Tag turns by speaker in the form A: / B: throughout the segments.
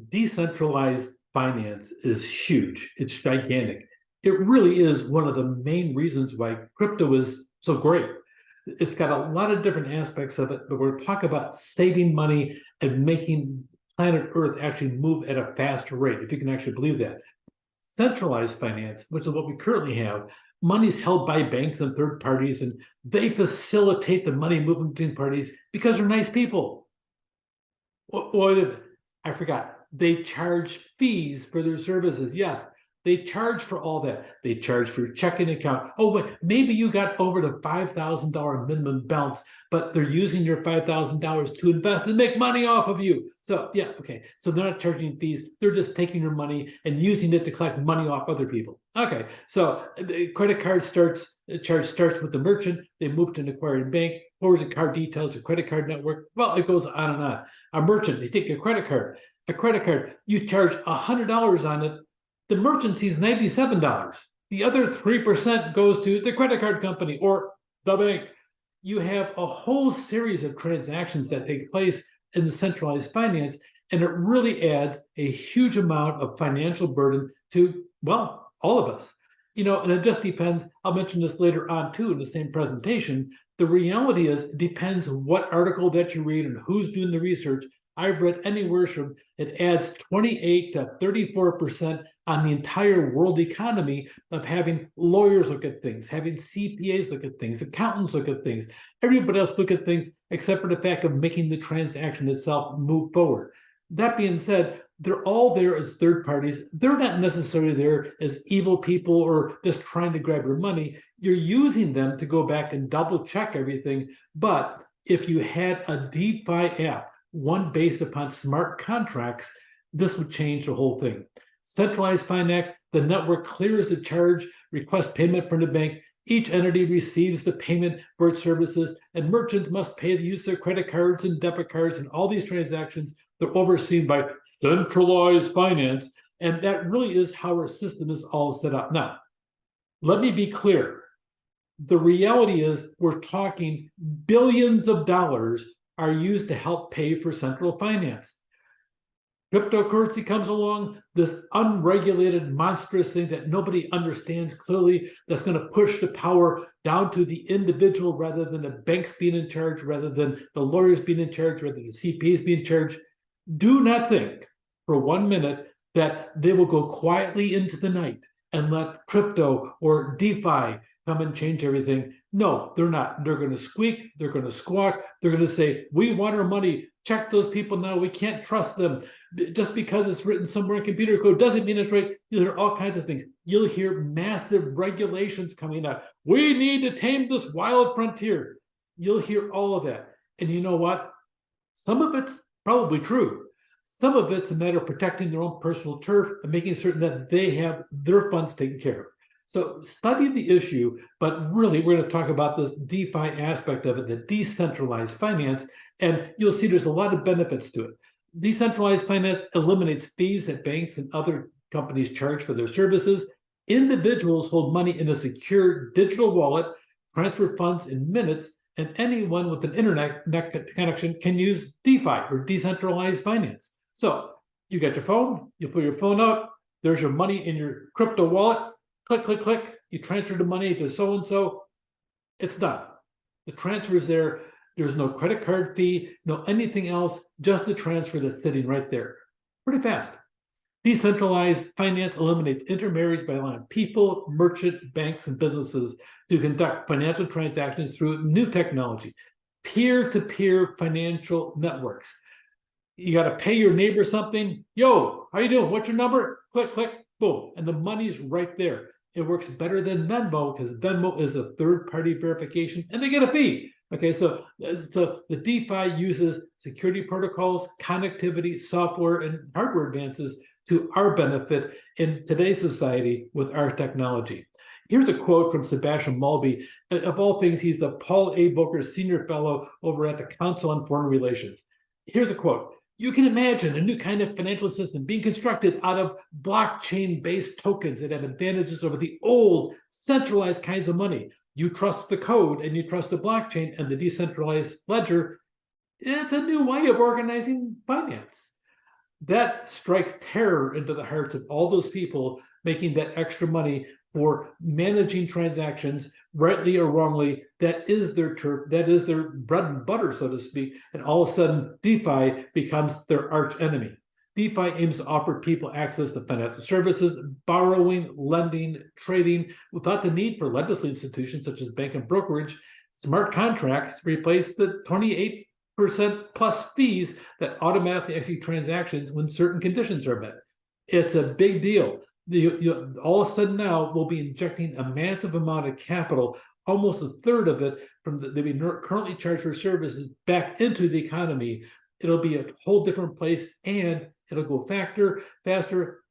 A: Decentralized finance is huge. It's gigantic. It really is one of the main reasons why crypto is so great. It's got a lot of different aspects of it, but we're talking about saving money and making planet Earth actually move at a faster rate, if you can actually believe that. Centralized finance, which is what we currently have, money's held by banks and third parties, and they facilitate the money movement between parties because they're nice people. I forgot. They charge fees for their services. Yes, they charge for all that. They charge for your checking account. Oh, but maybe you got over the $5,000 minimum balance, but they're using your $5,000 to invest and make money off of you. So yeah, okay. So they're not charging fees. They're just taking your money and using it to collect money off other people. Okay. So the credit card charge starts with the merchant. They move to an acquiring bank. Forwards the card details, a credit card network. Well, it goes on and on. A merchant, they take a credit card. A credit card, you charge $100 on it. The merchant sees $97. The other 3% goes to the credit card company or the bank. You have a whole series of transactions that take place in the centralized finance, and it really adds a huge amount of financial burden to, well, all of us. And it just depends. I'll mention this later on too in the same presentation. The reality is it depends what article that you read and who's doing the research. I've read anywhere from it adds 28 to 34% on the entire world economy of having lawyers look at things, having CPAs look at things, accountants look at things, everybody else look at things except for the fact of making the transaction itself move forward. That being said, they're all there as third parties. They're not necessarily there as evil people or just trying to grab your money. You're using them to go back and double check everything. But if you had a DeFi app, one based upon smart contracts, this would change the whole thing. Centralized finance, the network clears the charge, requests payment from the bank. Each entity receives the payment for its services, and merchants must pay to use their credit cards and debit cards, and all these transactions, they're overseen by centralized finance, and that really is how our system is all set up. Now, let me be clear. The reality is we're talking billions of dollars are used to help pay for central finance. Cryptocurrency comes along, this unregulated, monstrous thing that nobody understands clearly, that's going to push the power down to the individual rather than the banks being in charge, rather than the lawyers being in charge, rather than the CPAs being in charge. Do not think for 1 minute that they will go quietly into the night and let crypto or DeFi come and change everything. No, they're not. They're going to squeak. They're going to squawk. They're going to say, we want our money. Check those people now. We can't trust them. Just because it's written somewhere in computer code doesn't mean it's right. You'll hear all kinds of things. You'll hear massive regulations coming out. We need to tame this wild frontier. You'll hear all of that. And you know what? Some of it's probably true. Some of it's a matter of protecting their own personal turf and making certain that they have their funds taken care of. So study the issue, but really we're going to talk about this DeFi aspect of it, the decentralized finance, and you'll see there's a lot of benefits to it. Decentralized finance eliminates fees that banks and other companies charge for their services. Individuals hold money in a secure digital wallet, transfer funds in minutes, and anyone with an internet connection can use DeFi or decentralized finance. So you got your phone, you pull your phone out, there's your money in your crypto wallet, click, click, click, you transfer the money to so-and-so, it's done. The transfer is there. There's no credit card fee, no anything else, just the transfer that's sitting right there. Pretty fast. Decentralized finance eliminates intermediaries by allowing people, merchant, banks, and businesses to conduct financial transactions through new technology, peer-to-peer financial networks. You got to pay your neighbor something. Yo, how you doing? What's your number? Click, click, boom. And the money's right there. It works better than Venmo because Venmo is a third-party verification and they get a fee. Okay, so the DeFi uses security protocols, connectivity, software, and hardware advances to our benefit in today's society with our technology. Here's a quote from Sebastian Mulvey. Of all things, he's the Paul A. Volcker Senior Fellow over at the Council on Foreign Relations. Here's a quote. You can imagine a new kind of financial system being constructed out of blockchain-based tokens that have advantages over the old centralized kinds of money. You trust the code and you trust the blockchain and the decentralized ledger. It's a new way of organizing finance. That strikes terror into the hearts of all those people making that extra money for managing transactions, rightly or wrongly. That is their turf, that is their bread and butter, so to speak. And all of a sudden, DeFi becomes their arch enemy. DeFi aims to offer people access to financial services, borrowing, lending, trading without the need for legislative institutions such as bank and brokerage. Smart contracts replace the 28% plus fees that automatically execute transactions when certain conditions are met. It's a big deal. All of a sudden now we'll be injecting a massive amount of capital, almost a third of it from that we currently charge for services, back into the economy. It'll be a whole different place, and it'll go faster,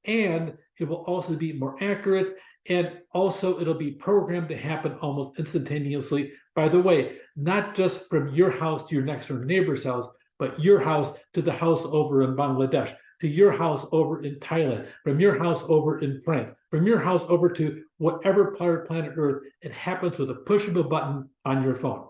A: and it will also be more accurate, and also it'll be programmed to happen almost instantaneously. By the way, not just from your house to your next door neighbor's house, but your house to the house over in Bangladesh, to your house over in Thailand, from your house over in France, from your house over to whatever part of planet Earth. It happens with a push of a button on your phone.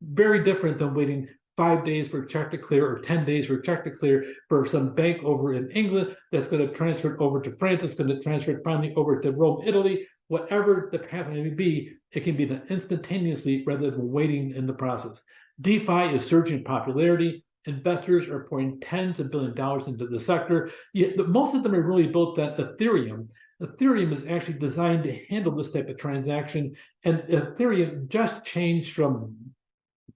A: Very different than waiting 5 days for a check to clear or 10 days for a check to clear for some bank over in England that's going to transfer it over to France. It's going to transfer it finally over to Rome, Italy. Whatever the path may be, it can be done instantaneously rather than waiting in the process. DeFi is surging in popularity. Investors are pouring tens of billions of dollars into the sector. Most of them are really built on Ethereum. Ethereum is actually designed to handle this type of transaction, and Ethereum just changed from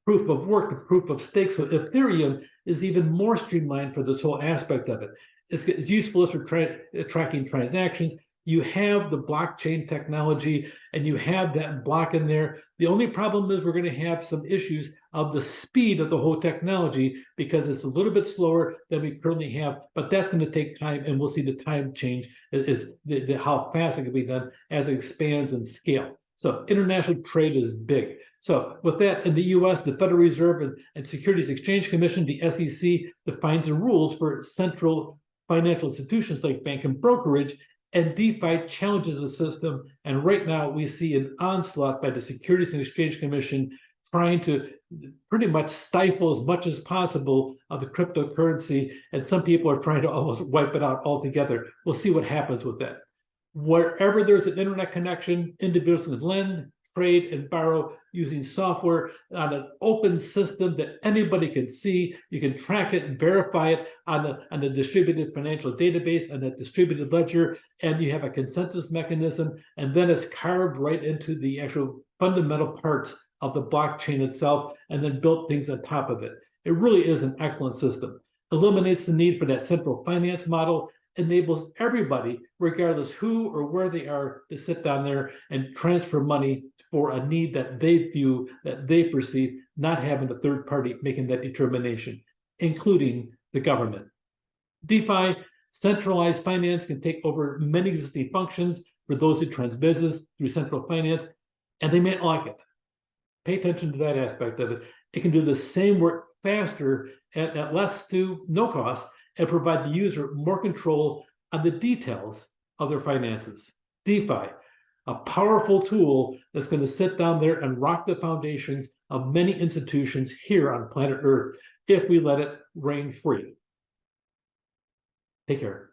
A: proof of work to proof of stake. So Ethereum is even more streamlined for this whole aspect of it. It's useful for tracking transactions. You have the blockchain technology, and you have that block in there. The only problem is we're going to have some issues of the speed of the whole technology, because it's a little bit slower than we currently have, but that's going to take time, and we'll see the time change is how fast it can be done as it expands in scale. So international trade is big. So with that, in the US, the Federal Reserve and Securities Exchange Commission, the SEC, defines the rules for central financial institutions like bank and brokerage, and DeFi challenges the system. And right now we see an onslaught by the Securities and Exchange Commission trying to pretty much stifle as much as possible of the cryptocurrency. And some people are trying to almost wipe it out altogether. We'll see what happens with that. Wherever there's an internet connection, individuals can lend, trade, and borrow using software on an open system that anybody can see. You can track it and verify it on the distributed financial database and that distributed ledger, and you have a consensus mechanism, and then it's carved right into the actual fundamental parts of the blockchain itself, and then built things on top of it. It really is an excellent system. Eliminates the need for that central finance model, enables everybody, regardless who or where they are, to sit down there and transfer money for a need that they view, that they perceive, not having a third party making that determination, including the government. DeFi, centralized finance, can take over many existing functions for those who transact business through central finance, and they may not like it. Pay attention to that aspect of it. It can do the same work faster at less to no cost, and provide the user more control on the details of their finances. DeFi, a powerful tool that's going to sit down there and rock the foundations of many institutions here on planet Earth if we let it reign free. Take care.